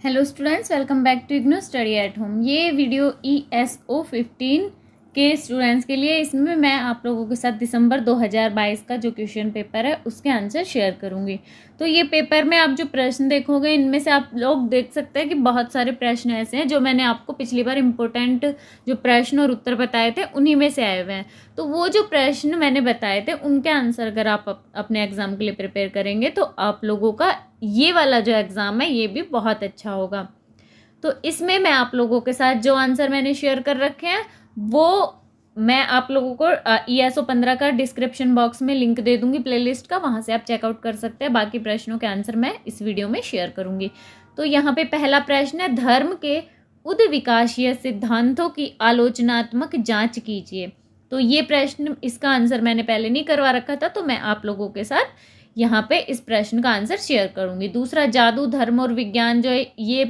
Hello students, welcome back to IGNOU study at home. ये video ESO 15 के students के लिए। इसमें मैं आप लोगों के साथ दिसंबर 2022 का जो क्वेश्चन पेपर है उसके आंसर शेयर करूंगी। तो ये पेपर में आप जो प्रश्न देखोगे, इनमें से आप लोग देख सकते हैं कि बहुत सारे प्रश्न ऐसे हैं जो मैंने आपको पिछली बार इम्पोर्टेंट जो प्रश्न और उत्तर बताए थे उन्हीं में से आए हुए हैं। तो वो जो प्रश्न मैंने बताए थे उनके आंसर अगर आप अपने एग्जाम के लिए प्रिपेयर करेंगे तो आप लोगों का ये वाला जो एग्ज़ाम है ये भी बहुत अच्छा होगा। तो इसमें मैं आप लोगों के साथ जो आंसर मैंने शेयर कर रखे हैं वो मैं आप लोगों को ESO 15 का डिस्क्रिप्शन बॉक्स में लिंक दे दूंगी प्लेलिस्ट का, वहाँ से आप चेकआउट कर सकते हैं। बाकी प्रश्नों के आंसर मैं इस वीडियो में शेयर करूंगी। तो यहाँ पे पहला प्रश्न है, धर्म के उद्विकासीय सिद्धांतों की आलोचनात्मक जांच कीजिए। तो ये प्रश्न, इसका आंसर मैंने पहले नहीं करवा रखा था, तो मैं आप लोगों के साथ यहाँ पे इस प्रश्न का आंसर शेयर करूंगी। दूसरा, जादू, धर्म और विज्ञान जो है ये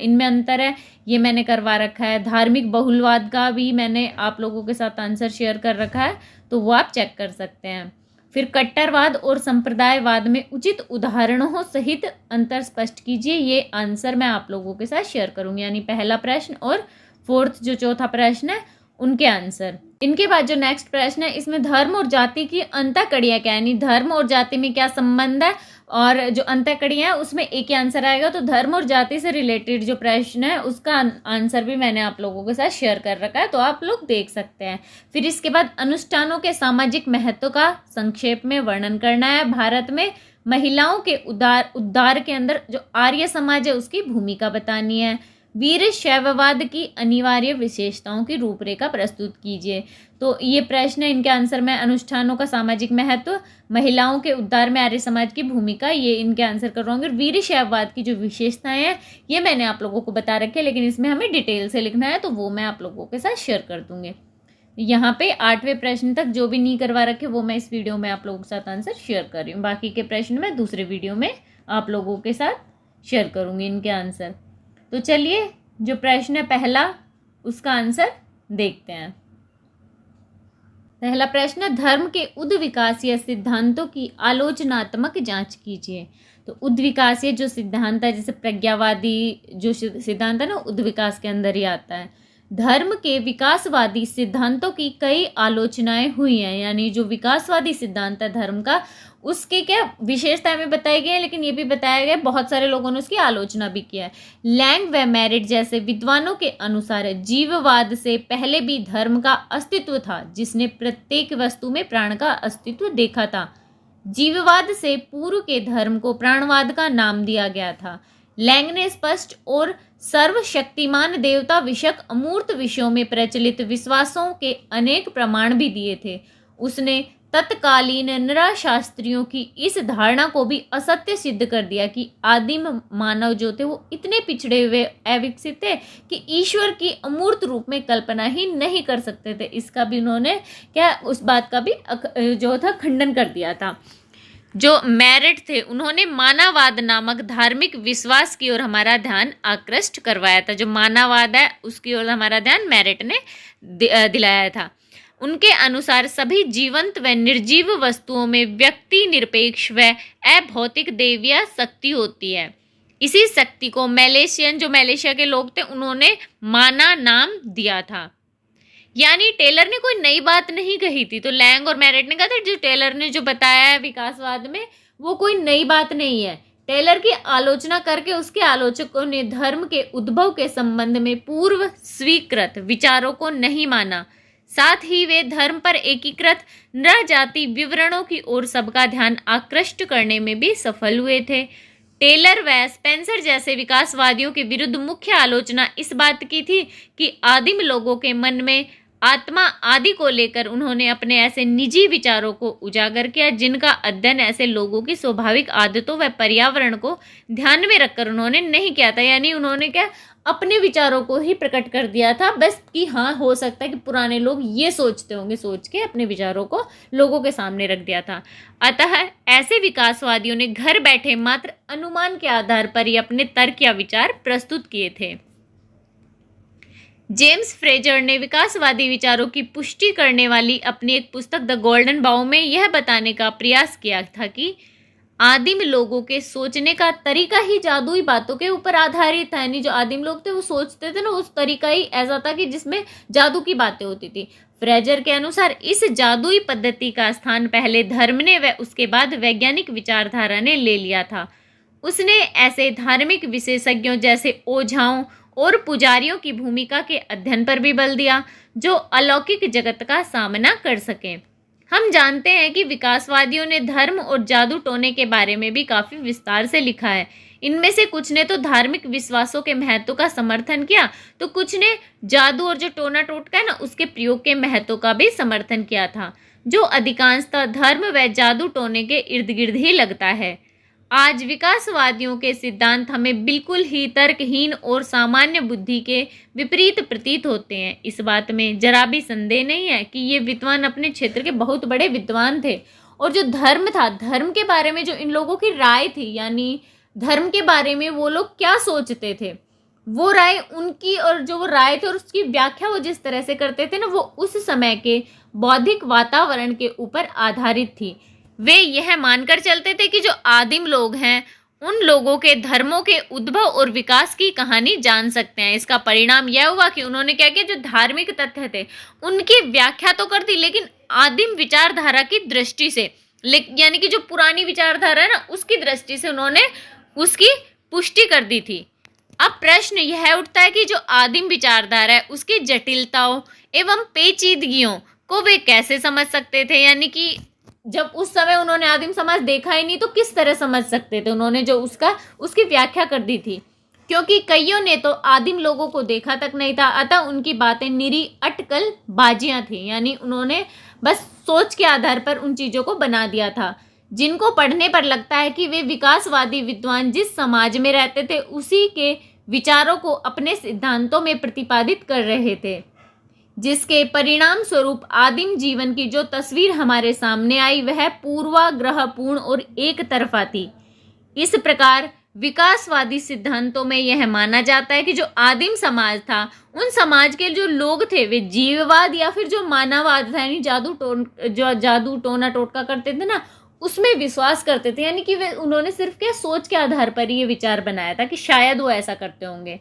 इनमें अंतर है, ये मैंने करवा रखा है। धार्मिक बहुलवाद का भी मैंने आप लोगों के साथ आंसर शेयर कर रखा है, तो वो आप चेक कर सकते हैं। फिर कट्टरवाद और संप्रदायवाद में उचित उदाहरणों सहित अंतर स्पष्ट कीजिए। ये आंसर मैं आप लोगों के साथ शेयर करूंगी, यानी पहला प्रश्न और फोर्थ जो चौथा प्रश्न है उनके आंसर। इनके बाद जो नेक्स्ट प्रश्न है, इसमें धर्म और जाति की अंतःकड़ियाँ क्या है, यानी धर्म और जाति में क्या संबंध है, और जो अंतःकड़ियाँ है उसमें एक ही आंसर आएगा। तो धर्म और जाति से रिलेटेड जो प्रश्न है उसका आंसर भी मैंने आप लोगों के साथ शेयर कर रखा है, तो आप लोग देख सकते हैं। फिर इसके बाद अनुष्ठानों के सामाजिक महत्व का संक्षेप में वर्णन करना है। भारत में महिलाओं के उद्धार के अंदर जो आर्य समाज है उसकी भूमिका बतानी है। वीर शैववाद की अनिवार्य विशेषताओं की रूपरेखा प्रस्तुत कीजिए। तो ये प्रश्न है, इनके आंसर में अनुष्ठानों का सामाजिक महत्व, महिलाओं के उद्धार में आर्य समाज की भूमिका, ये इनके आंसर कर रहा हूँ। वीर शैववाद की जो विशेषताएं हैं ये मैंने आप लोगों को बता रखी है, लेकिन इसमें हमें डिटेल से लिखना है, तो वो मैं आप लोगों के साथ शेयर कर दूंगी। यहाँ पे 8वें प्रश्न तक जो भी नहीं करवा रखे वो मैं इस वीडियो में आप लोगों के साथ आंसर शेयर कर रही हूँ। बाकी के प्रश्न मैं दूसरे वीडियो में आप लोगों के साथ शेयर करूँगी इनके आंसर। तो चलिए, जो प्रश्न है पहला उसका आंसर देखते हैं। पहला प्रश्न है, धर्म के उद्विकासीय सिद्धांतों की आलोचनात्मक जांच कीजिए। तो उद्विकासीय जो सिद्धांत है, जैसे प्रज्ञावादी जो सिद्धांत है ना, उद्विकास के अंदर ही आता है। धर्म के विकासवादी सिद्धांतों की कई आलोचनाएं हुई हैं, यानी जो विकासवादी सिद्धांत है धर्म का उसके क्या विशेषताएं में बताई गई है, लेकिन ये भी बताया गया बहुत सारे लोगों ने उसकी आलोचना भी किया है। लैंग व मेरिट जैसे विद्वानों के अनुसार जीववाद से पहले भी धर्म का अस्तित्व था, जिसने प्रत्येक वस्तु में प्राण का अस्तित्व देखा था। जीववाद से पूर्व के धर्म को प्राणवाद का नाम दिया गया था। लैंग ने स्पष्ट और सर्वशक्तिमान देवता विषयक अमूर्त विषयों में प्रचलित विश्वासों के अनेक प्रमाण भी दिए थे। उसने तत्कालीन नरशास्त्रियों की इस धारणा को भी असत्य सिद्ध कर दिया कि आदिम मानव जो थे वो इतने पिछड़े हुए अविकसित थे कि ईश्वर की अमूर्त रूप में कल्पना ही नहीं कर सकते थे। इसका भी उन्होंने क्या, उस बात का भी जो था खंडन कर दिया था। जो मेरिट थे उन्होंने मानववाद नामक धार्मिक विश्वास की ओर हमारा ध्यान आकृष्ट करवाया था। जो मानववाद है उसकी ओर हमारा ध्यान मेरिट ने दिलाया था। उनके अनुसार सभी जीवंत व निर्जीव वस्तुओं में व्यक्ति निरपेक्ष व अभौतिक दैवीय शक्ति होती है। इसी शक्ति को मलेशिया के लोग थे उन्होंने माना नाम दिया था। यानी टेलर ने कोई नई बात नहीं कही थी, तो लैंग और मेरिट ने कहा था जो टेलर ने जो बताया है विकासवाद में वो कोई नई बात नहीं है। टेलर की आलोचना करके उसके आलोचकों ने धर्म के उद्भव के संबंध में पूर्व स्वीकृत विचारों को नहीं माना, साथ ही वे धर्म पर एकीकृत नृजाति विवरणों की ओर सबका ध्यान आकृष्ट करने में भी सफल हुए थे। टेलर व स्पेंसर जैसे विकासवादियों के विरुद्ध मुख्य आलोचना इस बात की थी कि आदिम लोगों के मन में आत्मा आदि को लेकर उन्होंने अपने ऐसे निजी विचारों को उजागर किया जिनका अध्ययन ऐसे लोगों की स्वाभाविक आदतों व पर्यावरण को ध्यान में रखकर उन्होंने नहीं किया था। यानी उन्होंने क्या, अपने विचारों को ही प्रकट कर दिया था बस, कि हाँ हो सकता है कि पुराने लोग ये सोचते होंगे, सोच के अपने विचारों को लोगों के सामने रख दिया था। अतः ऐसे विकासवादियों ने घर बैठे मात्र अनुमान के आधार पर ही अपने तर्क या विचार प्रस्तुत किए थे। जेम्स फ्रेजर ने विकासवादी विचारों की पुष्टि करने वाली अपनी एक पुस्तक द गोल्डन बाउ में यह बताने का प्रयास किया था कि आदिम लोगों के सोचने का तरीका ही जादुई बातों के ऊपर आधारित था। यानी जो आदिम लोग थे वो सोचते थे ना, उस तरीका ही ऐसा था कि जिसमें जादू की बातें होती थी। फ्रेजर के अनुसार इस जादुई पद्धति का स्थान पहले धर्म ने व उसके बाद वैज्ञानिक विचारधारा ने ले लिया था। उसने ऐसे धार्मिक विशेषज्ञों जैसे ओझाओं और पुजारियों की भूमिका के अध्ययन पर भी बल दिया, जो अलौकिक जगत का सामना कर सकें। हम जानते हैं कि विकासवादियों ने धर्म और जादू टोने के बारे में भी काफी विस्तार से लिखा है। इनमें से कुछ ने तो धार्मिक विश्वासों के महत्व का समर्थन किया, तो कुछ ने जादू और जो टोना टोटका है ना उसके प्रयोग के महत्व का भी समर्थन किया था, जो अधिकांशतः धर्म व जादू टोने के इर्द गिर्द ही लगता है। आज विकासवादियों के सिद्धांत हमें बिल्कुल ही तर्कहीन और सामान्य बुद्धि के विपरीत प्रतीत होते हैं। इस बात में जरा भी संदेह नहीं है कि ये विद्वान अपने क्षेत्र के बहुत बड़े विद्वान थे, और जो धर्म था, धर्म के बारे में जो इन लोगों की राय थी, यानी धर्म के बारे में वो लोग क्या सोचते थे, वो राय उनकी, और जो वो राय थे और उसकी व्याख्या वो जिस तरह से करते थे ना, वो उस समय के बौद्धिक वातावरण के ऊपर आधारित थी। वे यह मानकर चलते थे कि जो आदिम लोग हैं उन लोगों के धर्मों के उद्भव और विकास की कहानी जान सकते हैं। इसका परिणाम यह हुआ कि उन्होंने क्या किया, जो धार्मिक तथ्य थे उनकी व्याख्या तो कर दी, लेकिन आदिम विचारधारा की दृष्टि से, यानी कि जो पुरानी विचारधारा है ना उसकी दृष्टि से उन्होंने उसकी पुष्टि कर दी थी। अब प्रश्न यह उठता है कि जो आदिम विचारधारा है उसकी जटिलताओं एवं पेचीदगियों को वे कैसे समझ सकते थे। यानी कि जब उस समय उन्होंने आदिम समाज देखा ही नहीं तो किस तरह समझ सकते थे, उन्होंने जो उसकी व्याख्या कर दी थी, क्योंकि कईयों ने तो आदिम लोगों को देखा तक नहीं था, अतः उनकी बातें निरी अटकल बाजियां थी। यानी उन्होंने बस सोच के आधार पर उन चीज़ों को बना दिया था, जिनको पढ़ने पर लगता है कि वे विकासवादी विद्वान जिस समाज में रहते थे उसी के विचारों को अपने सिद्धांतों में प्रतिपादित कर रहे थे, जिसके परिणाम स्वरूप आदिम जीवन की जो तस्वीर हमारे सामने आई वह पूर्वाग्रहपूर्ण और एक तरफा थी। इस प्रकार विकासवादी सिद्धांतों में यह माना जाता है कि जो आदिम समाज था उन समाज के जो लोग थे वे जीववाद या फिर जो मानववाद था, यानी जादू टोना टोटका करते थे ना उसमें विश्वास करते थे। यानी कि वे उन्होंने सिर्फ क्या सोच के आधार पर ये विचार बनाया था कि शायद वो ऐसा करते होंगे।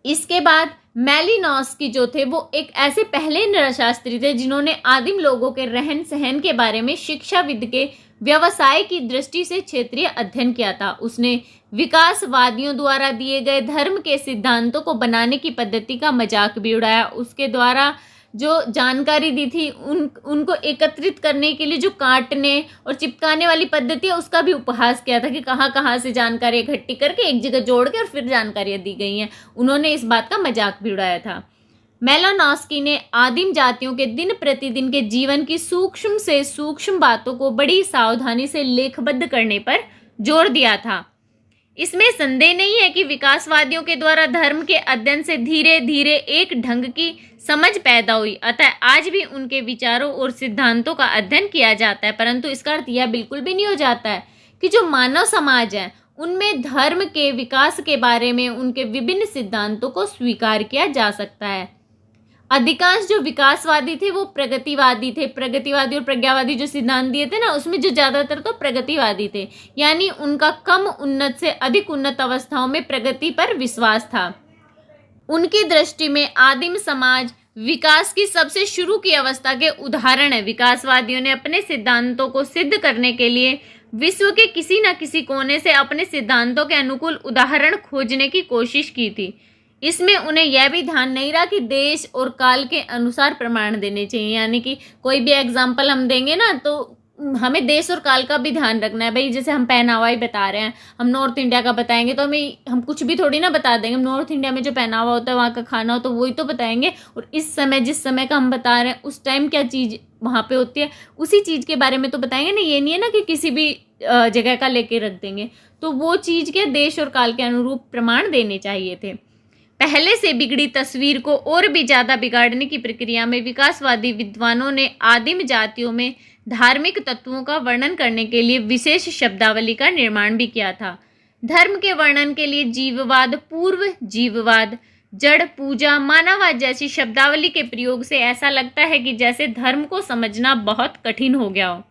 इसके बाद मैलिनोस्की जो थे वो एक ऐसे पहले नरशास्त्री थे जिन्होंने आदिम लोगों के रहन सहन के बारे में शिक्षाविद के व्यवसाय की दृष्टि से क्षेत्रीय अध्ययन किया था। उसने विकासवादियों द्वारा दिए गए धर्म के सिद्धांतों को बनाने की पद्धति का मजाक भी उड़ाया। उसके द्वारा जो जानकारी दी थी उनको एकत्रित करने के लिए जो काटने और चिपकाने वाली पद्धति है उसका भी उपहास किया था कि कहाँ कहाँ से जानकारी इकट्ठी करके एक जगह जोड़ के और फिर जानकारियाँ दी गई हैं। उन्होंने इस बात का मजाक भी उड़ाया था। मैलिनोस्की ने आदिम जातियों के दिन प्रतिदिन के जीवन की सूक्ष्म से सूक्ष्म बातों को बड़ी सावधानी से लेखबद्ध करने पर जोर दिया था। इसमें संदेह नहीं है कि विकासवादियों के द्वारा धर्म के अध्ययन से धीरे धीरे एक ढंग की समझ पैदा हुई, अतः आज भी उनके विचारों और सिद्धांतों का अध्ययन किया जाता है। परंतु इसका अर्थ यह बिल्कुल भी नहीं हो जाता है कि जो मानव समाज है उनमें धर्म के विकास के बारे में उनके विभिन्न सिद्धांतों को स्वीकार किया जा सकता है। अधिकांश जो विकासवादी थे वो प्रगतिवादी थे। प्रगतिवादी और प्रज्ञावादी जो सिद्धांत दिए थे ना उसमें जो ज्यादातर तो प्रगतिवादी थे, यानी उनका कम उन्नत से अधिक उन्नत अवस्थाओं में प्रगति पर विश्वास था। उनकी दृष्टि में आदिम समाज विकास की सबसे शुरू की अवस्था के उदाहरण है। विकासवादियों ने अपने सिद्धांतों को सिद्ध करने के लिए विश्व के किसी न किसी कोने से अपने सिद्धांतों के अनुकूल उदाहरण खोजने की कोशिश की थी। इसमें उन्हें यह भी ध्यान नहीं रहा कि देश और काल के अनुसार प्रमाण देने चाहिए, यानी कि कोई भी एग्जाम्पल हम देंगे ना तो हमें देश और काल का भी ध्यान रखना है। भाई जैसे हम पहनावा ही बता रहे हैं, हम नॉर्थ इंडिया का बताएंगे तो हम कुछ भी थोड़ी ना बता देंगे। हम नॉर्थ इंडिया में जो पहनावा होता है वहाँ का खाना हो तो वही तो बताएंगे, और इस समय जिस समय का हम बता रहे हैं उस टाइम क्या चीज़ वहाँ पे होती है उसी चीज़ के बारे में तो बताएंगे ना। ये नहीं है ना कि किसी भी जगह का लेके रख देंगे। तो वो चीज़ के देश और काल के अनुरूप प्रमाण देने चाहिए थे। पहले से बिगड़ी तस्वीर को और भी ज़्यादा बिगाड़ने की प्रक्रिया में विकासवादी विद्वानों ने आदिम जातियों में धार्मिक तत्वों का वर्णन करने के लिए विशेष शब्दावली का निर्माण भी किया था। धर्म के वर्णन के लिए जीववाद, पूर्व जीववाद, जड़ पूजा, मानववाद जैसी शब्दावली के प्रयोग से ऐसा लगता है कि जैसे धर्म को समझना बहुत कठिन हो गया हो।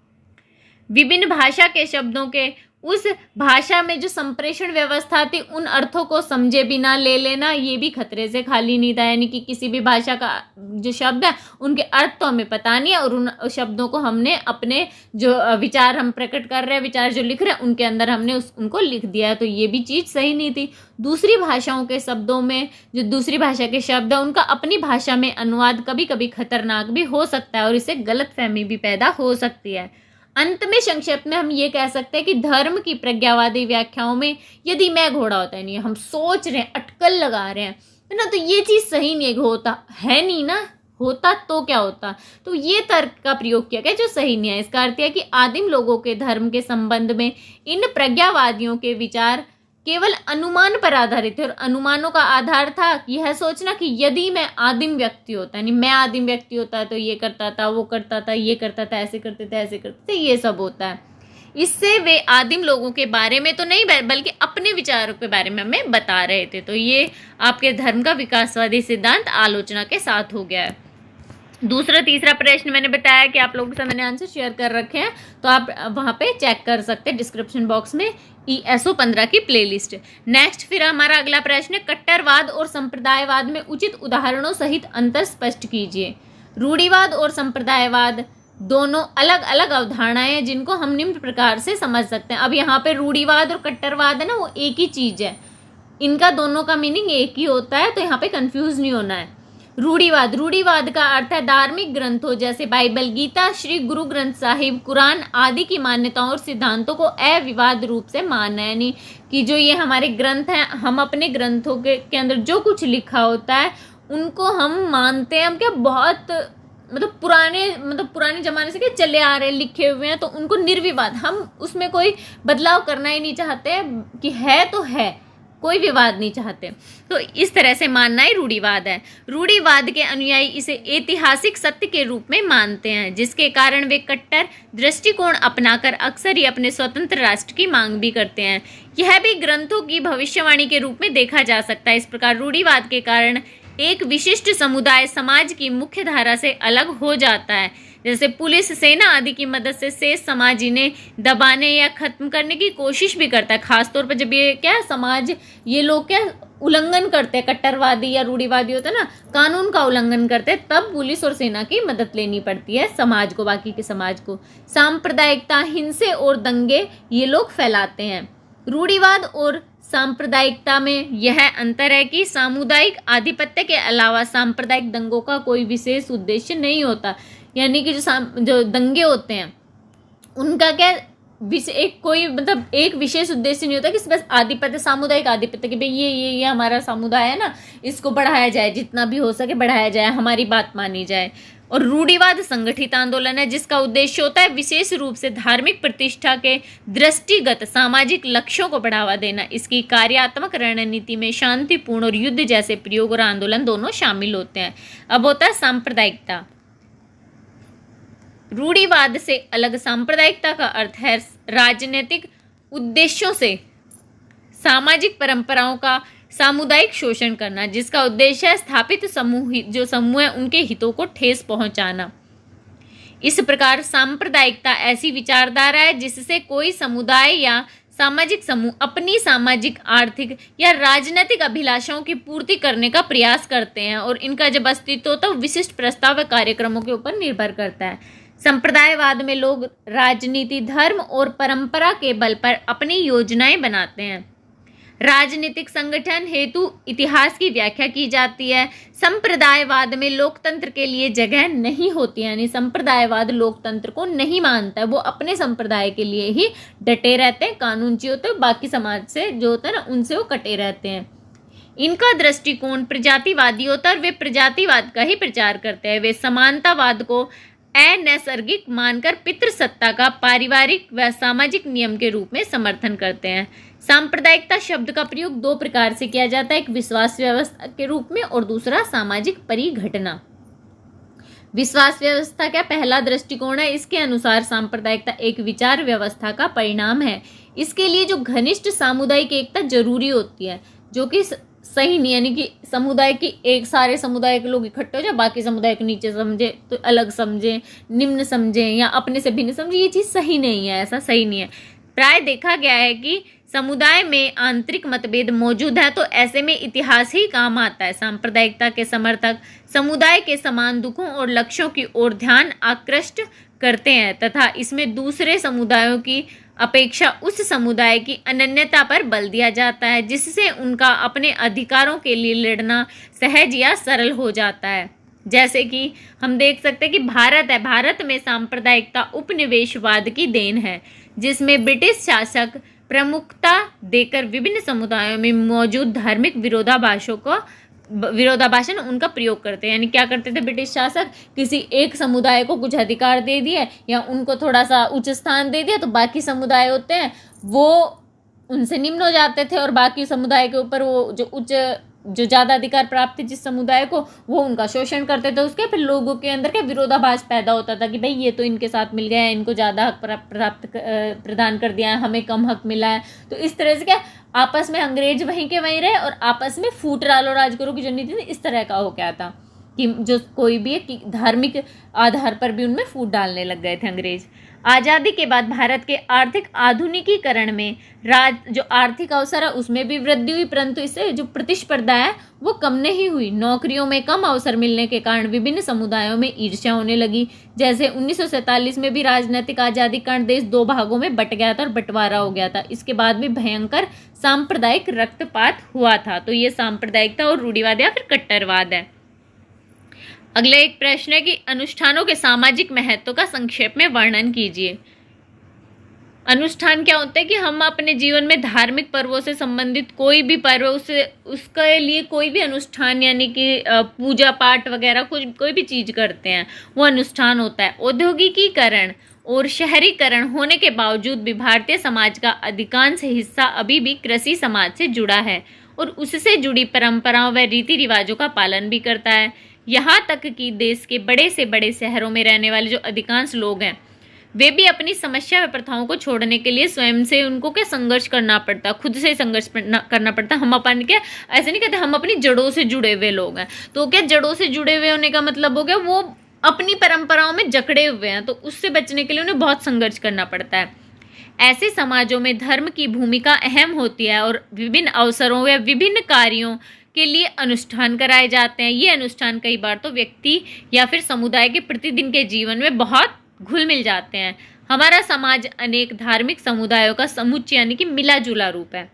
विभिन्न भाषा के शब्दों के उस भाषा में जो संप्रेषण व्यवस्था थी उन अर्थों को समझे बिना ले लेना, ये भी खतरे से खाली नहीं था। यानी कि किसी भी भाषा का जो शब्द है उनके अर्थ तो हमें पता नहीं है, और उन शब्दों को हमने अपने जो विचार हम प्रकट कर रहे हैं, विचार जो लिख रहे हैं, उनके अंदर हमने उनको लिख दिया है, तो ये भी चीज़ सही नहीं थी। दूसरी भाषाओं के शब्दों में जो दूसरी भाषा के शब्द है उनका अपनी भाषा में अनुवाद कभी कभी खतरनाक भी हो सकता है और इससे गलतफहमी भी पैदा हो सकती है। अंत में संक्षेप में हम ये कह सकते हैं कि धर्म की प्रज्ञावादी व्याख्याओं में यदि मैं घोड़ा होता है, नहीं हम सोच रहे हैं, अटकल लगा रहे हैं, है ना, तो ये चीज़ सही नहीं है, होता है नहीं ना, होता तो क्या होता, तो ये तर्क का प्रयोग किया गया जो सही नहीं है। इसका अर्थ है कि आदिम लोगों के धर्म के संबंध में इन प्रज्ञावादियों के विचार केवल अनुमान पर आधारित थे, और अनुमानों का आधार था यह सोचना कि यदि मैं आदिम व्यक्ति होता, यानी मैं आदिम व्यक्ति होता तो ये करता था, वो करता था, ये करता था, ऐसे करते थे, ऐसे करते थे, ये सब होता है। इससे वे आदिम लोगों के बारे में तो नहीं बल्कि अपने विचारों के बारे में हमें बता रहे थे। तो ये आपके धर्म का विकासवादी सिद्धांत आलोचना के साथ हो गया है। दूसरा तीसरा प्रश्न मैंने बताया कि आप लोगों के साथ मैंने आंसर शेयर कर रखे हैं, तो आप वहाँ पे चेक कर सकते हैं डिस्क्रिप्शन बॉक्स में ESO 15 की प्लेलिस्ट। नेक्स्ट फिर हमारा अगला प्रश्न है, कट्टरवाद और संप्रदायवाद में उचित उदाहरणों सहित अंतर स्पष्ट कीजिए। रूढ़िवाद और संप्रदायवाद दोनों अलग अलग अवधारणाएं हैं जिनको हम निम्न प्रकार से समझ सकते हैं। अब यहाँ पे रूढ़िवाद और कट्टरवाद है ना, वो एक ही चीज है, इनका दोनों का मीनिंग एक ही होता है, तो यहाँ पे कंफ्यूज नहीं होना है। रूढ़िवाद का अर्थ है धार्मिक ग्रंथों जैसे बाइबल, गीता, श्री गुरु ग्रंथ साहिब, कुरान आदि की मान्यताओं और सिद्धांतों को अविवाद रूप से मानना, यानी कि जो ये हमारे ग्रंथ हैं, हम अपने ग्रंथों के अंदर जो कुछ लिखा होता है उनको हम मानते हैं। हम क्या बहुत पुराने जमाने से क्या चले आ रहे लिखे हुए हैं, तो उनको निर्विवाद, हम उसमें कोई बदलाव करना ही नहीं चाहते कि है तो है, कोई विवाद नहीं चाहते, तो इस तरह से मानना ही रूढ़िवाद है। रूढ़िवाद के अनुयायी इसे ऐतिहासिक सत्य के रूप में मानते हैं, जिसके कारण वे कट्टर दृष्टिकोण अपनाकर अक्सर ही अपने स्वतंत्र राष्ट्र की मांग भी करते हैं। यह भी ग्रंथों की भविष्यवाणी के रूप में देखा जा सकता है। इस प्रकार रूढ़िवाद के कारण एक विशिष्ट समुदाय समाज की मुख्य धारा से अलग हो जाता है, जैसे पुलिस, सेना आदि की मदद से शेष समाज इन्हें दबाने या खत्म करने की कोशिश भी करता है। खासतौर पर जब ये क्या समाज, ये लोग क्या उल्लंघन करते हैं, कट्टरवादी या रूढ़िवादी होता है ना, कानून का उल्लंघन करते हैं, तब पुलिस और सेना की मदद लेनी पड़ती है समाज को, बाकी के समाज को। सांप्रदायिकता, हिंसे और दंगे ये लोग फैलाते हैं। रूढ़िवाद और सांप्रदायिकता में यह अंतर है कि सामुदायिक आधिपत्य के अलावा सांप्रदायिक दंगों का कोई विशेष उद्देश्य नहीं होता, यानी कि जो दंगे होते हैं उनका क्या एक विशेष उद्देश्य नहीं होता कि बस आधिपत्य, सामुदायिक आधिपत्य कि भाई ये हमारा समुदाय है ना, इसको बढ़ाया जाए, जितना भी हो सके बढ़ाया जाए, हमारी बात मानी जाए। और रूढ़िवाद संगठित आंदोलन है जिसका उद्देश्य होता है विशेष रूप से धार्मिक प्रतिष्ठा के दृष्टिगत सामाजिक लक्ष्यों को बढ़ावा देना। इसकी कार्यात्मक रणनीति में शांतिपूर्ण और युद्ध जैसे प्रयोग और आंदोलन दोनों शामिल होते हैं। अब होता है सांप्रदायिकता। रूढ़िवाद से अलग सांप्रदायिकता का अर्थ है राजनीतिक उद्देश्यों से सामाजिक परंपराओं का सामुदायिक शोषण करना, जिसका उद्देश्य है स्थापित समूह है उनके हितों को ठेस पहुंचाना। इस प्रकार सांप्रदायिकता ऐसी विचारधारा है जिससे कोई समुदाय या सामाजिक समूह अपनी सामाजिक, आर्थिक या राजनीतिक अभिलाषाओं की पूर्ति करने का प्रयास करते हैं, और इनका जब अस्तित्व होता है तो विशिष्ट प्रस्ताव व कार्यक्रमों के ऊपर निर्भर करता है। संप्रदायवाद में लोग राजनीति, धर्म और परंपरा के बल पर अपनी योजनाएं बनाते हैं। राजनीतिक संगठन हेतु इतिहास की व्याख्या की जाती है। संप्रदायवाद में लोकतंत्र के लिए जगह नहीं होती, यानी संप्रदायवाद लोकतंत्र को नहीं मानता है, वो अपने संप्रदाय के लिए ही डटे रहते हैं, कानून चाहिए होते हैं, बाकी समाज से जो होता है ना उनसे वो कटे रहते हैं। इनका दृष्टिकोण प्रजातिवादी होता है और वे प्रजातिवाद का ही प्रचार करते हैं। वे समानतावाद को अनैसर्गिक मानकर पितृसत्ता का पारिवारिक व सामाजिक नियम के रूप में समर्थन करते हैं। सांप्रदायिकता शब्द का प्रयोग दो प्रकार से किया जाता है, एक विश्वास व्यवस्था के रूप में और दूसरा सामाजिक परिघटना। विश्वास व्यवस्था का पहला दृष्टिकोण है, इसके अनुसार सांप्रदायिकता एक विचार व्यवस्था का परिणाम है। इसके लिए जो घनिष्ठ सामुदायिक एकता जरूरी होती है, जो कि सही नहीं, यानी कि समुदाय की एक सारे समुदाय के लोग इकट्ठे हो जाए, बाकी समुदाय को नीचे समझे तो अलग समझे, निम्न समझे या अपने से भिन्न समझे, ये चीज़ सही नहीं है, ऐसा सही नहीं है। प्राय देखा गया है कि समुदाय में आंतरिक मतभेद मौजूद है, तो ऐसे में इतिहास ही काम आता है। सांप्रदायिकता के समर्थक समुदाय के समान दुखों और लक्ष्यों की ओर ध्यान आकृष्ट करते हैं तथा इसमें दूसरे समुदायों की अपेक्षा उस समुदाय की अनन्यता पर बल दिया जाता है, जिससे उनका अपने अधिकारों के लिए लड़ना सहज या सरल हो जाता है। जैसे कि हम देख सकते हैं कि भारत है, भारत में सांप्रदायिकता उपनिवेशवाद की देन है, जिसमें ब्रिटिश शासक प्रमुखता देकर विभिन्न समुदायों में मौजूद धार्मिक विरोधाभासन उनका प्रयोग करते हैं। यानी क्या करते थे ब्रिटिश शासक, किसी एक समुदाय को कुछ अधिकार दे दिए या उनको थोड़ा सा उच्च स्थान दे दिया, तो बाकी समुदाय होते हैं वो उनसे निम्न हो जाते थे और बाकी समुदाय के ऊपर वो जो ज़्यादा अधिकार प्राप्त थे जिस समुदाय को, वो उनका शोषण करते थे। उसके फिर लोगों के अंदर क्या विरोधाभास पैदा होता था कि भाई ये तो इनके साथ मिल गया है, इनको ज़्यादा हक प्रदान कर दिया है, हमें कम हक मिला है। तो इस तरह से क्या आपस में अंग्रेज वहीं के वहीं रहे और आपस में फूट डालो राजगुरु की जो नीति थी, इस तरह का हो गया था कि जो कोई भी है धार्मिक आधार पर भी उनमें फूट डालने लग गए थे अंग्रेज। आज़ादी के बाद भारत के आर्थिक आधुनिकीकरण में जो आर्थिक अवसर है उसमें भी वृद्धि हुई, परंतु इससे जो प्रतिस्पर्धा है वो कम नहीं हुई। नौकरियों में कम अवसर मिलने के कारण विभिन्न समुदायों में ईर्ष्या होने लगी। जैसे 1947 में भी राजनीतिक आज़ादी के कारण देश 2 भागों में बट गया था और बंटवारा हो गया था। इसके बाद भी भयंकर सांप्रदायिक रक्तपात हुआ था। तो ये सांप्रदायिकता और रूढ़िवाद या फिर कट्टरवाद है। अगला एक प्रश्न है कि अनुष्ठानों के सामाजिक महत्व का संक्षेप में वर्णन कीजिए। अनुष्ठान क्या होता है कि हम अपने जीवन में धार्मिक पर्वों से संबंधित कोई भी पर्व उसके लिए कोई भी अनुष्ठान यानी कि पूजा पाठ वगैरह कोई भी चीज़ करते हैं वो अनुष्ठान होता है। औद्योगिकीकरण और शहरीकरण होने के बावजूद भी भारतीय समाज का अधिकांश हिस्सा अभी भी कृषि समाज से जुड़ा है और उससे जुड़ी परंपराओं व रीति रिवाजों का पालन भी करता है। यहाँ तक कि देश के बड़े से बड़े शहरों में रहने वाले जो अधिकांश लोग हैं वे भी अपनी समस्या व प्रथाओं को छोड़ने के लिए स्वयं से उनको क्या संघर्ष करना पड़ता, खुद से संघर्ष करना पड़ता। हम अपन क्या ऐसे नहीं कहते, हम अपनी जड़ों से जुड़े हुए लोग हैं। तो क्या जड़ों से जुड़े हुए होने का मतलब हो गया वो अपनी परंपराओं में जकड़े हुए हैं, तो उससे बचने के लिए उन्हें बहुत संघर्ष करना पड़ता है। ऐसे समाजों में धर्म की भूमिका अहम होती है और विभिन्न अवसरों या विभिन्न कार्यों के लिए अनुष्ठान कराए जाते हैं। ये अनुष्ठान कई बार तो व्यक्ति या फिर समुदाय के प्रतिदिन के जीवन में बहुत घुल मिल जाते हैं। हमारा समाज अनेक धार्मिक समुदायों का समुच्चय यानी कि मिला जुला रूप है,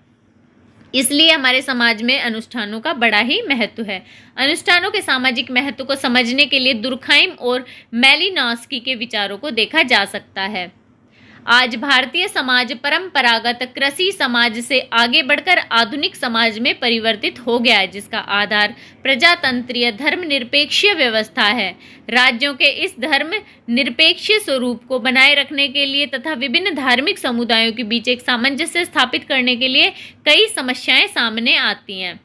इसलिए हमारे समाज में अनुष्ठानों का बड़ा ही महत्व है। अनुष्ठानों के सामाजिक महत्व को समझने के लिए दुर्खाइम और मैलिनॉस्की के विचारों को देखा जा सकता है। आज भारतीय समाज परंपरागत कृषि समाज से आगे बढ़कर आधुनिक समाज में परिवर्तित हो गया है, जिसका आधार प्रजातंत्रीय धर्मनिरपेक्ष व्यवस्था है। राज्यों के इस धर्म निरपेक्ष स्वरूप को बनाए रखने के लिए तथा विभिन्न धार्मिक समुदायों के बीच एक सामंजस्य स्थापित करने के लिए कई समस्याएं सामने आती हैं।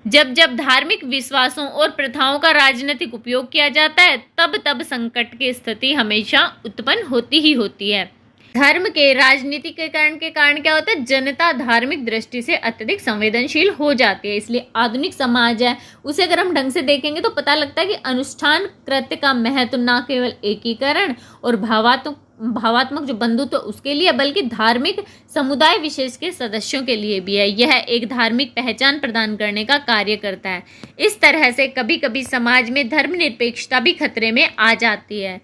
जब जब धार्मिक विश्वासों और प्रथाओं का राजनीतिक उपयोग किया जाता है तब तब संकट की स्थिति हमेशा उत्पन्न होती ही होती है। धर्म के राजनीतिकरण के कारण क्या होता है, जनता धार्मिक दृष्टि से अत्यधिक संवेदनशील हो जाती है। इसलिए आधुनिक समाज है उसे अगर हम ढंग से देखेंगे तो पता लगता है कि अनुष्ठान कृत्य का महत्व न केवल एकीकरण और भावात्मक जो बंधुत्व उसके लिए बल्कि धार्मिक समुदाय विशेष के सदस्यों के लिए भी है। यह एक धार्मिक पहचान प्रदान करने का कार्य करता है। इस तरह से कभी कभी समाज में धर्मनिरपेक्षता भी खतरे में आ जाती है।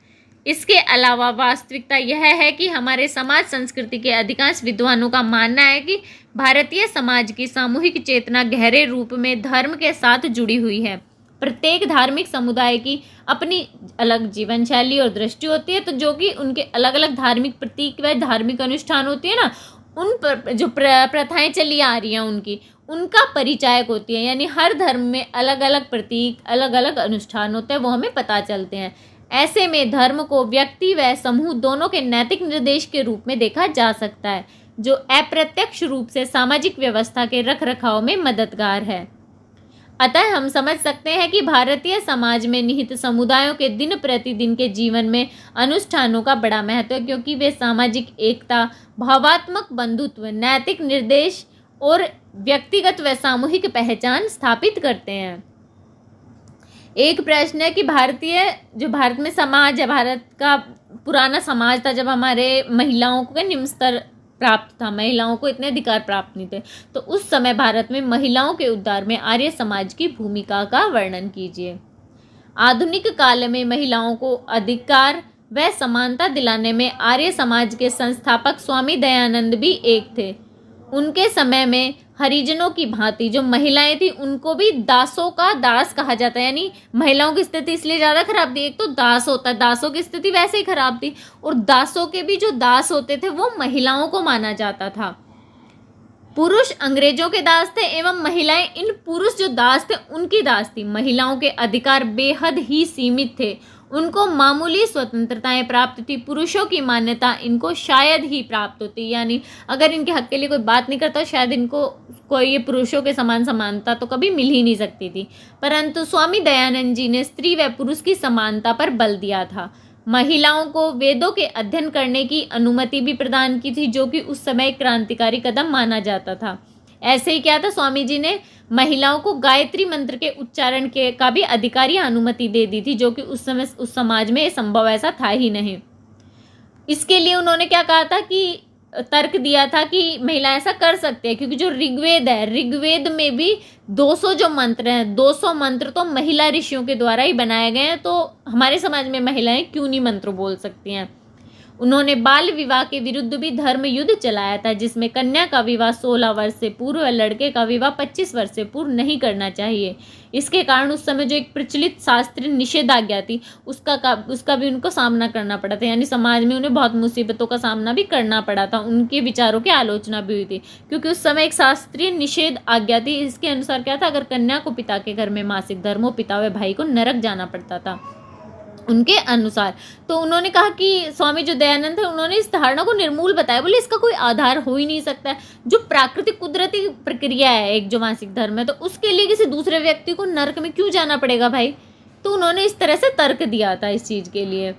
इसके अलावा वास्तविकता यह है कि हमारे समाज संस्कृति के अधिकांश विद्वानों का मानना है कि भारतीय समाज की सामूहिक चेतना गहरे रूप में धर्म के साथ जुड़ी हुई है। प्रत्येक धार्मिक समुदाय की अपनी अलग जीवन शैली और दृष्टि होती है, तो जो कि उनके अलग अलग धार्मिक प्रतीक व धार्मिक अनुष्ठान होती है ना, उन पर जो प्रथाएं चली आ रही हैं उनका परिचायक होती है। यानी हर धर्म में अलग अलग प्रतीक अलग अलग अनुष्ठान होते हैं, वो हमें पता चलते हैं। ऐसे में धर्म को व्यक्ति व समूह दोनों के नैतिक निर्देश के रूप में देखा जा सकता है, जो अप्रत्यक्ष रूप से सामाजिक व्यवस्था के रखरखाव में मददगार है। अतः हम समझ सकते हैं कि भारतीय समाज में निहित समुदायों के दिन प्रतिदिन के जीवन में अनुष्ठानों का बड़ा महत्व है, क्योंकि वे सामाजिक एकता, भावात्मक बंधुत्व, नैतिक निर्देश और व्यक्तिगत व सामूहिक पहचान स्थापित करते हैं। एक प्रश्न है कि भारत में समाज है, भारत का पुराना समाज था, जब हमारे महिलाओं को निम्न स्तर प्राप्त था, महिलाओं को इतने अधिकार प्राप्त नहीं थे, तो उस समय भारत में महिलाओं के उद्धार में आर्य समाज की भूमिका का वर्णन कीजिए। आधुनिक काल में महिलाओं को अधिकार व समानता दिलाने में आर्य समाज के संस्थापक स्वामी दयानंद भी एक थे। उनके समय में हरिजनों की भांति जो महिलाएं थी उनको भी दासों का दास कहा जाता है, यानी महिलाओं की स्थिति इसलिए ज़्यादा खराब थी। एक तो दास होता है, दासों की स्थिति वैसे ही खराब थी, और दासों के भी जो दास होते थे वो महिलाओं को माना जाता था। पुरुष अंग्रेजों के दास थे एवं महिलाएं इन पुरुष जो दास थे उनकी दास थी। महिलाओं के अधिकार बेहद ही सीमित थे, उनको मामूली स्वतंत्रताएं प्राप्त थी। पुरुषों की मान्यता इनको शायद ही प्राप्त होती, यानी अगर इनके हक के लिए कोई बात नहीं करता शायद इनको कोई ये पुरुषों के समान समानता तो कभी मिल ही नहीं सकती थी। परंतु स्वामी दयानंद जी ने स्त्री व पुरुष की समानता पर बल दिया था। महिलाओं को वेदों के अध्ययन करने की अनुमति भी प्रदान की थी, जो कि उस समय क्रांतिकारी कदम माना जाता था। ऐसे ही क्या था, स्वामी जी ने महिलाओं को गायत्री मंत्र के उच्चारण के का भी अधिकार या अनुमति दे दी थी, जो कि उस समय उस समाज में संभव ऐसा था ही नहीं। इसके लिए उन्होंने क्या कहा था कि तर्क दिया था कि महिला ऐसा कर सकते हैं, क्योंकि जो ऋग्वेद है, ऋग्वेद में भी 200 जो मंत्र हैं, 200 मंत्र तो महिला ऋषियों के द्वारा ही बनाए गए हैं, तो हमारे समाज में महिलाएं क्यों नहीं मंत्र बोल सकती हैं। उन्होंने बाल विवाह के विरुद्ध भी धर्म युद्ध चलाया था, जिसमें कन्या का विवाह 16 वर्ष से पूर्व, लड़के का विवाह 25 वर्ष से पूर्व नहीं करना चाहिए। इसके कारण उस समय जो एक प्रचलित शास्त्रीय निषेधाज्ञा थी उसका भी उनको सामना करना पड़ा था, यानी समाज में उन्हें बहुत मुसीबतों का सामना भी करना पड़ा था। उनके विचारों की आलोचना भी हुई थी, क्योंकि उस समय एक शास्त्रीय निषेध आज्ञा थी। इसके अनुसार क्या था, अगर कन्या को पिता के घर में मासिक धर्म हो, पिता व भाई को नरक जाना पड़ता था उनके अनुसार। तो उन्होंने कहा कि स्वामी जो दयानंद थे उन्होंने इस धारणा को निर्मूल बताया, बोले इसका कोई आधार हो ही नहीं सकता है। जो प्राकृतिक कुदरती प्रक्रिया है एक जो मासिक धर्म है, तो उसके लिए किसी दूसरे व्यक्ति को नरक में क्यों जाना पड़ेगा भाई। तो उन्होंने इस तरह से तर्क दिया था इस चीज के लिए।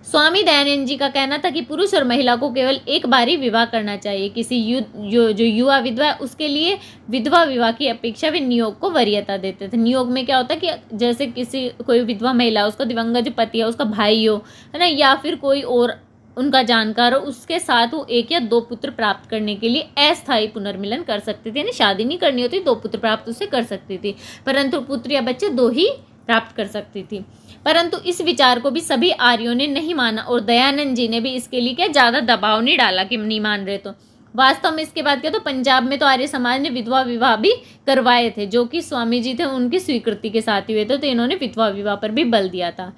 स्वामी दयानंद जी का कहना था कि पुरुष और महिला को केवल एक बार ही विवाह करना चाहिए। किसी जो युवा विधवा है उसके लिए विधवा विवाह की अपेक्षा वे नियोग को वरीयता देते थे। नियोग में क्या होता है कि जैसे किसी कोई विधवा महिला, उसका दिवंगत जो पति है उसका भाई हो, है ना, या फिर कोई और उनका जानकार हो, उसके साथ वो 1 या 2 पुत्र प्राप्त करने के लिए अस्थायी पुनर्मिलन कर सकती थी, यानी शादी नहीं करनी होती, 2 पुत्र प्राप्त उससे कर सकती थी, परंतु पुत्र या बच्चे 2 ही प्राप्त कर सकती थी। परंतु इस विचार को भी सभी आर्यों ने नहीं माना, और दयानंद जी ने भी इसके लिए क्या ज़्यादा दबाव नहीं डाला कि नहीं मान रहे। तो वास्तव में इसके बाद क्या, तो पंजाब में तो आर्य समाज ने विधवा विवाह भी करवाए थे, जो कि स्वामी जी थे उनकी स्वीकृति के साथ ही हुए थे, तो इन्होंने विधवा विवाह पर भी बल दिया था।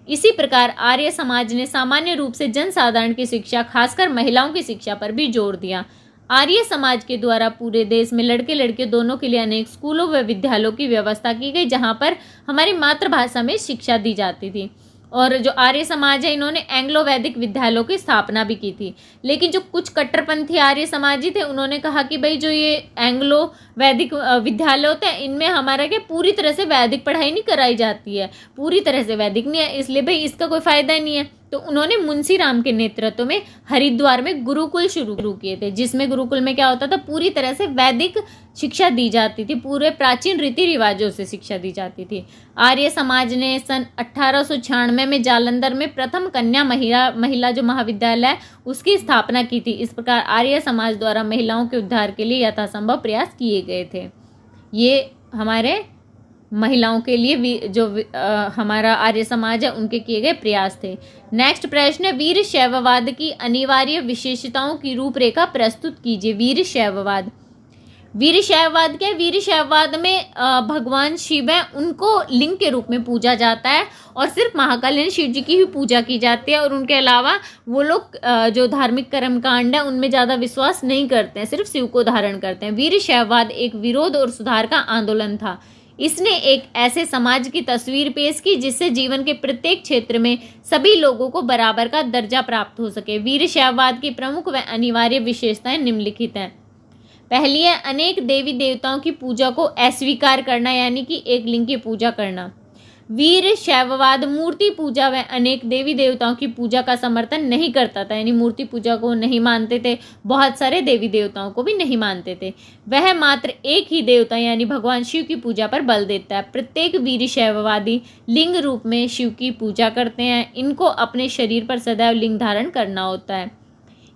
इसी प्रकार आर्य समाज ने सामान्य रूप से जनसाधारण की शिक्षा, खासकर महिलाओं की शिक्षा पर भी जोर दिया। आर्य समाज के द्वारा पूरे देश में लड़के लड़के दोनों के लिए अनेक स्कूलों व विद्यालयों की व्यवस्था की गई, जहां पर हमारी मातृभाषा में शिक्षा दी जाती थी। और जो आर्य समाज है इन्होंने एंग्लो वैदिक विद्यालयों की स्थापना भी की थी। लेकिन जो कुछ कट्टरपंथी आर्य समाजी थे उन्होंने कहा कि भाई जो ये एंग्लो वैदिक विद्यालय होते हैं इनमें हमारा क्या पूरी तरह से वैदिक पढ़ाई नहीं कराई जाती है, पूरी तरह से वैदिक नहीं है, इसलिए भाई इसका कोई फायदा नहीं है। तो उन्होंने मुंशी राम के नेतृत्व में हरिद्वार में गुरुकुल शुरू किए थे, जिसमें गुरुकुल में क्या होता था, पूरी तरह से वैदिक शिक्षा दी जाती थी, पूरे प्राचीन रीति रिवाजों से शिक्षा दी जाती थी। आर्य समाज ने सन 1896 में जालंधर में प्रथम कन्या महिला जो महाविद्यालय है उसकी स्थापना की थी। इस प्रकार आर्य समाज द्वारा महिलाओं के उद्धार के लिए यथासंभव प्रयास किए गए थे। ये हमारे महिलाओं के लिए जो हमारा आर्य समाज है उनके किए गए प्रयास थे। नेक्स्ट प्रश्न है, वीर शैववाद की अनिवार्य विशेषताओं की रूपरेखा प्रस्तुत कीजिए। वीर शैववाद क्या है? वीर शैववाद में भगवान शिव है, उनको लिंग के रूप में पूजा जाता है और सिर्फ महाकाल यानी शिव जी की ही पूजा की जाती है, और उनके अलावा वो लोग जो धार्मिक कर्मकांड है उनमें ज़्यादा विश्वास नहीं करते हैं, सिर्फ शिव को धारण करते हैं। वीर शैववाद एक विरोध और सुधार का आंदोलन था। इसने एक ऐसे समाज की तस्वीर पेश की जिससे जीवन के प्रत्येक क्षेत्र में सभी लोगों को बराबर का दर्जा प्राप्त हो सके। वीर शैववाद की प्रमुख व अनिवार्य विशेषताएं निम्नलिखित हैं। पहली है अनेक देवी देवताओं की पूजा को अस्वीकार करना, यानी कि एक लिंग की पूजा करना। वीर शैववाद मूर्ति पूजा व अनेक देवी देवताओं की पूजा का समर्थन नहीं करता था, यानी मूर्ति पूजा को नहीं मानते थे, बहुत सारे देवी देवताओं को भी नहीं मानते थे। वह मात्र एक ही देवता यानी भगवान शिव की पूजा पर बल देता है। प्रत्येक वीर शैववादी लिंग रूप में शिव की पूजा करते हैं। इनको अपने शरीर पर सदैव लिंग धारण करना होता है,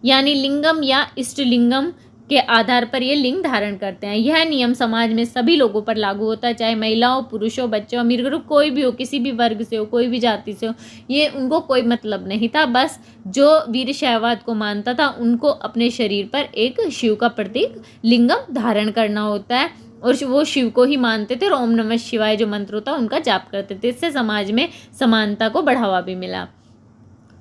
यानी लिंगम या इष्टलिंगम के आधार पर ये लिंग धारण करते हैं। यह नियम समाज में सभी लोगों पर लागू होता है, चाहे महिलाओं, पुरुषों, बच्चों, अमीर गरीब कोई भी हो, किसी भी वर्ग से हो, कोई भी जाति से हो, ये उनको कोई मतलब नहीं था। बस जो वीर शैववाद को मानता था उनको अपने शरीर पर एक शिव का प्रतीक लिंगम धारण करना होता है और वो शिव को ही मानते थे और ओम नमः शिवाय जो मंत्र होता है उनका जाप करते थे। इससे समाज में समानता को बढ़ावा भी मिला।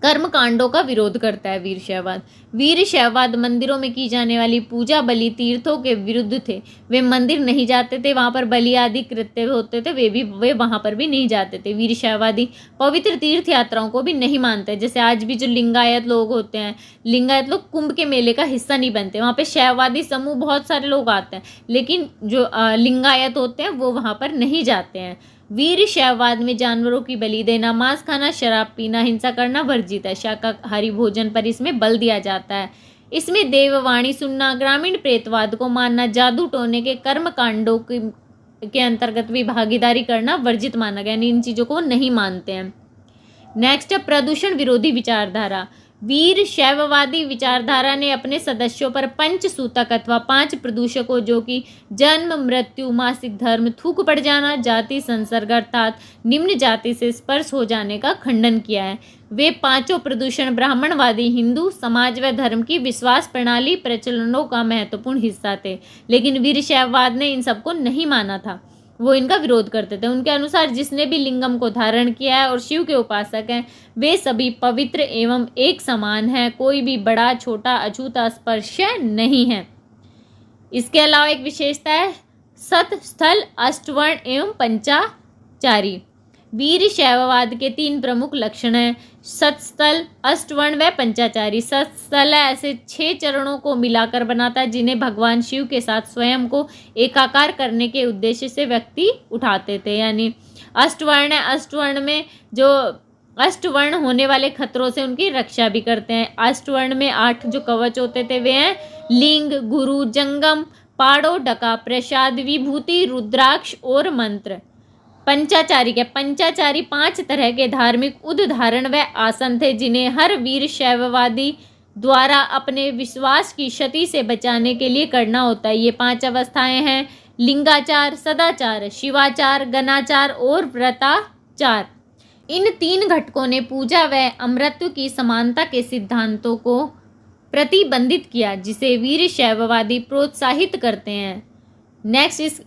कर्म कांडों का विरोध करता है वीर शैववाद। वीर शैववाद मंदिरों में की जाने वाली पूजा, बलि, तीर्थों के विरुद्ध थे। वे मंदिर नहीं जाते थे, वहाँ पर बलि आदि कृत्य होते थे, वे वहाँ पर भी नहीं जाते थे। वीर शैववादी पवित्र तीर्थ यात्राओं को भी नहीं मानते। जैसे आज भी जो लिंगायत लोग होते हैं, लिंगायत लोग कुंभ के मेले का हिस्सा नहीं बनते, वहाँ पे शैववादी समूह बहुत सारे लोग आते हैं, लेकिन जो लिंगायत होते हैं वो वहाँ पर नहीं जाते हैं। वीर शैववाद में जानवरों की बलि देना, मांस खाना, शराब पीना, हिंसा करना वर्जित है। शाकाहारी भोजन पर इसमें बल दिया जाता है। इसमें देववाणी सुनना, ग्रामीण प्रेतवाद को मानना, जादू टोने के कर्म कांडों के अंतर्गत भी भागीदारी करना वर्जित माना गया, यानी इन चीज़ों को नहीं मानते हैं। नेक्स्ट है प्रदूषण विरोधी विचारधारा। वीर शैववादी विचारधारा ने अपने सदस्यों पर पंचसूतक अथवा 5 प्रदूषकों जो कि जन्म, मृत्यु, मासिक धर्म, थूक पड़ जाना, जाति संसर्ग अर्थात निम्न जाति से स्पर्श हो जाने का खंडन किया है। वे 5 प्रदूषण ब्राह्मणवादी हिंदू समाज व धर्म की विश्वास प्रणाली प्रचलनों का महत्वपूर्ण हिस्सा थे, लेकिन वीर शैववाद ने इन सबको नहीं माना था, वो इनका विरोध करते थे। उनके अनुसार जिसने भी लिंगम को धारण किया है और शिव के उपासक हैं वे सभी पवित्र एवं एक समान हैं, कोई भी बड़ा, छोटा, अछूता, स्पर्श्य नहीं है। इसके अलावा एक विशेषता है सत, स्थल, अष्टवर्ण एवं पंचाचारी। वीर शैववाद के 3 प्रमुख लक्षण हैं, सतस्थल, अष्टवर्ण व पंचाचारी। सतस्थल ऐसे 6 चरणों को मिलाकर बनाता है जिन्हें भगवान शिव के साथ स्वयं को एकाकार करने के उद्देश्य से व्यक्ति उठाते थे, यानी अष्टवर्ण है। अष्टवर्ण में जो अष्टवर्ण होने वाले खतरों से उनकी रक्षा भी करते हैं। अष्टवर्ण में 8 जो कवच होते थे वे हैं लिंग, गुरु, जंगम, पाड़ो, डका, प्रसाद, विभूति, रुद्राक्ष और मंत्र। पंचाचारी के 5 तरह के धार्मिक उद्धारण व आसन थे जिन्हें हर वीर शैववादी द्वारा अपने विश्वास की क्षति से बचाने के लिए करना होता है। ये 5 अवस्थाएं हैं लिंगाचार, सदाचार, शिवाचार, गणाचार और व्रताचार। इन 3 घटकों ने पूजा व अमृत्यु की समानता के सिद्धांतों को प्रतिबंधित किया जिसे वीर शैववादी प्रोत्साहित करते हैं। नेक्स्ट इस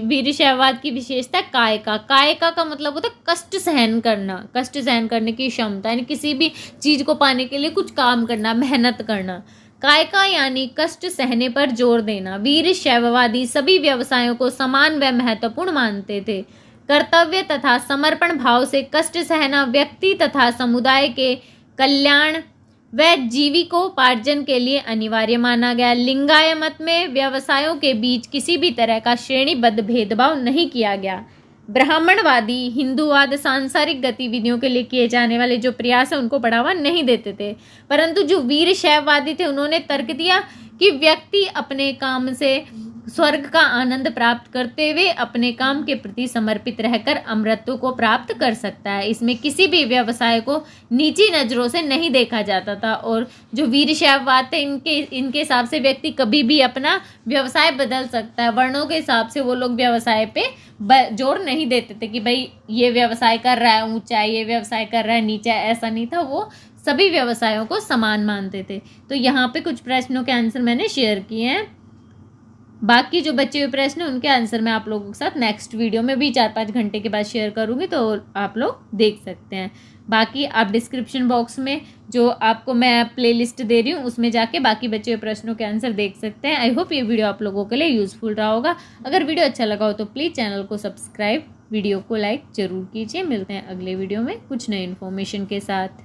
वीर शैववाद की विशेषता कायका। कायका का मतलब होता है कष्ट सहन करना, कष्ट सहन करने की क्षमता, यानी किसी भी चीज़ को पाने के लिए कुछ काम करना, मेहनत करना। कायका यानी कष्ट सहने पर जोर देना। वीर शैववादी सभी व्यवसायों को समान व महत्वपूर्ण मानते थे। कर्तव्य तथा समर्पण भाव से कष्ट सहना व्यक्ति तथा समुदाय के कल्याण व जीविकोपार्जन के लिए अनिवार्य माना गया। लिंगाय मत में व्यवसायों के बीच किसी भी तरह का श्रेणीबद्ध भेदभाव नहीं किया गया। ब्राह्मणवादी हिंदूवाद सांसारिक गतिविधियों के लिए किए जाने वाले जो प्रयास है उनको बढ़ावा नहीं देते थे, परंतु जो वीर शैववादी थे उन्होंने तर्क दिया कि व्यक्ति अपने काम से स्वर्ग का आनंद प्राप्त करते हुए अपने काम के प्रति समर्पित रहकर अमृतत्व को प्राप्त कर सकता है। इसमें किसी भी व्यवसाय को नीची नज़रों से नहीं देखा जाता था और जो वीर शैववाद थे इनके हिसाब से व्यक्ति कभी भी अपना व्यवसाय बदल सकता है। वर्णों के हिसाब से वो लोग व्यवसाय पे जोर नहीं देते थे कि भाई ये व्यवसाय कर रहा है ऊंचा है, ये व्यवसाय कर रहा है नीचा है, ऐसा नहीं था। वो सभी व्यवसायों को समान मानते थे। तो यहाँ पे कुछ प्रश्नों के आंसर मैंने शेयर किए हैं। बाकी जो बचे हुए प्रश्न हैं उनके आंसर मैं आप लोगों के साथ नेक्स्ट वीडियो में भी 4-5 घंटे के बाद शेयर करूँगी, तो आप लोग देख सकते हैं। बाकी आप डिस्क्रिप्शन बॉक्स में जो आपको मैं प्लेलिस्ट दे रही हूँ उसमें जाके बाकी बचे हुए प्रश्नों के आंसर देख सकते हैं। आई होप ये वीडियो आप लोगों के लिए यूज़फुल रहा होगा। अगर वीडियो अच्छा लगा हो तो प्लीज़ चैनल को सब्सक्राइब, वीडियो को लाइक ज़रूर कीजिए। मिलते हैं अगले वीडियो में कुछ नई इन्फॉर्मेशन के साथ।